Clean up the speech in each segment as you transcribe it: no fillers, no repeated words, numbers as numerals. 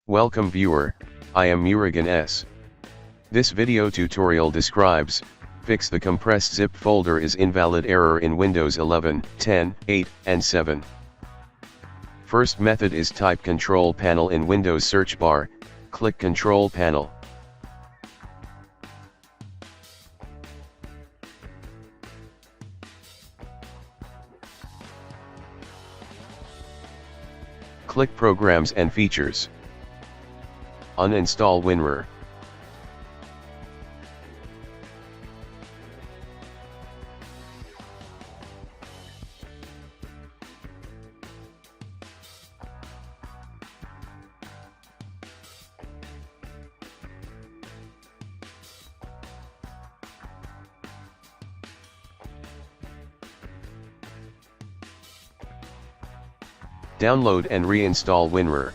Welcome viewer, I am Murugan S. This video tutorial describes, fix the compressed zip folder is invalid error in Windows 11, 10, 8, and 7. First method is type Control Panel in Windows search bar, click Control Panel. Click Programs and Features. Uninstall WinRAR. Download and reinstall WinRAR.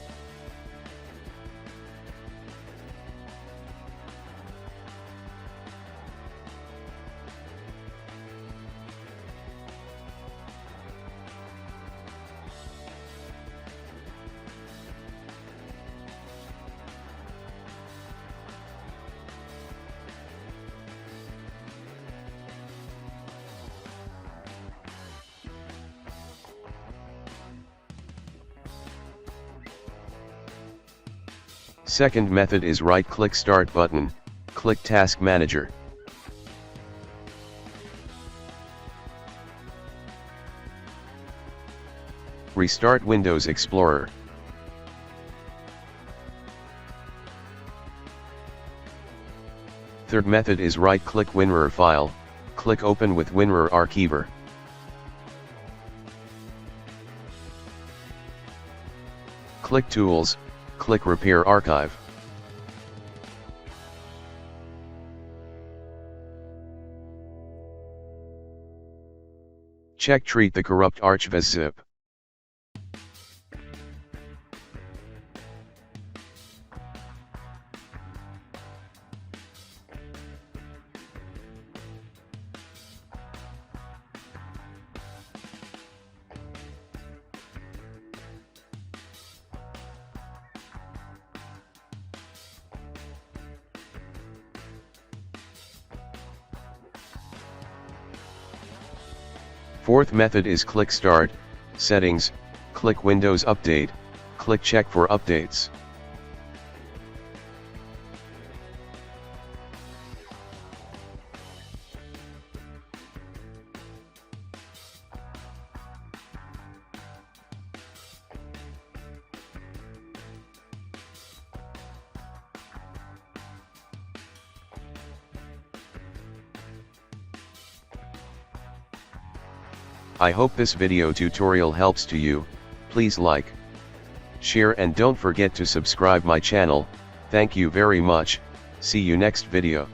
Second method is right-click Start button, click Task Manager. Restart Windows Explorer. Third method is right-click WinRAR file, click Open with WinRAR Archiver. Click Tools, click Repair Archive. Check Treat the corrupt archive zip. Fourth method is click Start, Settings, click Windows Update, click Check for updates. I hope this video tutorial helps to you. Please like, share and don't forget to subscribe my channel. Thank you very much. See you next video.